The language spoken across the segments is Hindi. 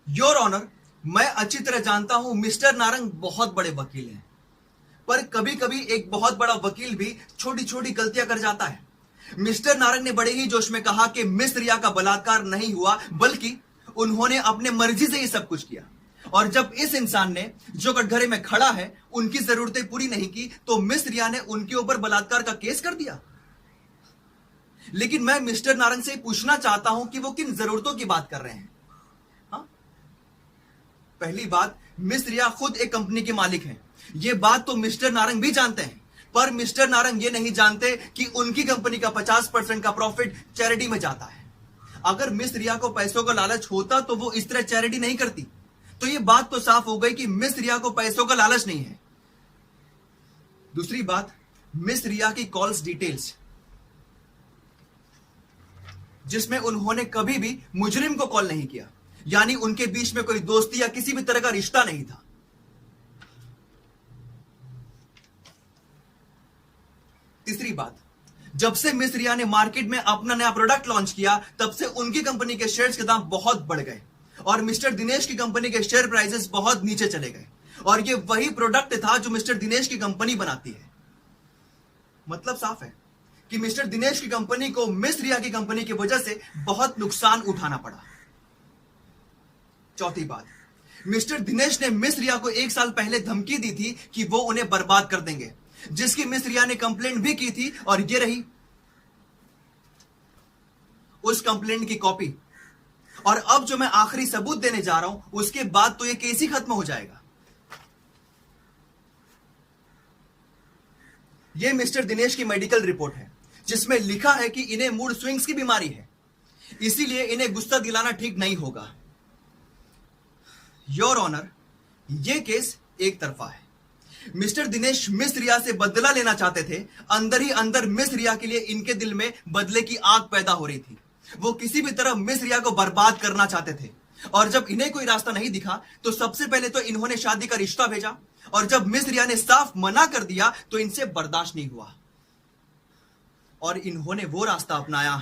योर ऑनर, मैं अच्छी तरह जानता हूं मिस्टर नारंग बहुत बड़े वकील हैं, पर कभी कभी एक बहुत बड़ा वकील भी छोटी छोटी गलतियां कर जाता है। मिस्टर नारंग ने बड़े ही जोश में कहा कि मिस रिया का बलात्कार नहीं हुआ, बल्कि उन्होंने अपने मर्जी से ये सब कुछ किया। और जब इस इंसान ने, जो कटघरे में खड़ा है, उनकी जरूरतें पूरी नहीं की, तो मिस रिया ने उनके ऊपर बलात्कार का केस कर दिया। लेकिन मैं मिस्टर नारंग से पूछना चाहता हूं कि वो किन जरूरतों की बात कर रहे हैं। हाँ? पहली बात, मिस रिया खुद एक कंपनी के मालिक हैं। ये बात तो मिस्टर नारंग भी जानते हैं, पर मिस्टर नारंग ये नहीं जानते कि उनकी कंपनी का 50% का प्रॉफिट चैरिटी में जाता है। अगर मिस रिया को पैसों का लालच होता तो वो इस तरह चैरिटी नहीं करती। तो ये बात तो साफ हो गई कि मिस रिया को पैसों का लालच नहीं है। दूसरी बात, मिस रिया की कॉल्स डिटेल्स, जिसमें उन्होंने कभी भी मुजरिम को कॉल नहीं किया, यानी उनके बीच में कोई दोस्ती या किसी भी तरह का रिश्ता नहीं था। तीसरी बात, जब से मिस रिया ने मार्केट में अपना नया प्रोडक्ट लॉन्च किया, तब से उनकी कंपनी के शेयर्स के दाम बहुत बढ़ गए और मिस्टर दिनेश की कंपनी के शेयर प्राइसेस बहुत नीचे चले गए। और ये वही प्रोडक्ट था जो मिस्टर दिनेश की कंपनी बनाती है। मतलब साफ है कि मिस्टर दिनेश की कंपनी को मिस रिया की कंपनी की वजह से बहुत नुकसान उठाना पड़ा। चौथी बात, मिस्टर दिनेश ने मिस रिया को 1 साल पहले धमकी दी थी कि वो उन्हें बर्बाद कर देंगे, जिसकी मिस रिया ने कंप्लेंट भी की थी, और ये रही उस कंप्लेंट की कॉपी। और अब जो मैं आखिरी सबूत देने जा रहा हूं, उसके बाद तो ये केस ही खत्म हो जाएगा। यह मिस्टर दिनेश की मेडिकल रिपोर्ट है, जिसमें लिखा है कि इन्हें मूड स्विंग्स की बीमारी है, इसीलिए इन्हें गुस्सा दिलाना ठीक नहीं होगा। योर ऑनर, यह केस एक तरफा है। मिस्टर दिनेश मिस रिया से बदला लेना चाहते थे। अंदर ही अंदर मिस रिया के लिए इनके दिल में बदले की आग पैदा हो रही थी। वो किसी भी तरह मिस रिया को बर्बाद करना चाहते थे। और जब इन्हें कोई रास्ता नहीं दिखा, तो सबसे पहले तो इन्होंने शादी का रिश्ता भेजा, और जब मिस रिया ने साफ मना कर दिया, तो इनसे बर्दाश्त नहीं हुआ और इन्होंने वो रास्ता अपनाया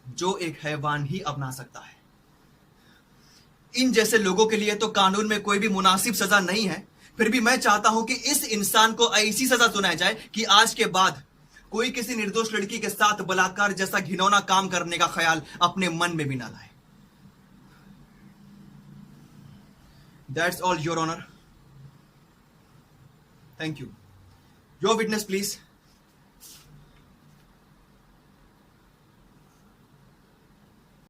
जो एक हैवान ही अपना सकता है। इन जैसे लोगों के लिए तो कानून में कोई भी मुनासिब सजा नहीं है, फिर भी मैं चाहता हूं कि इस इंसान को ऐसी सजा सुनाई जाए कि आज के बाद कोई किसी निर्दोष लड़की के साथ बलात्कार जैसा घिनौना काम करने का ख्याल अपने मन में भी ना लाए। That's all your honour. Thank you. Your witness please.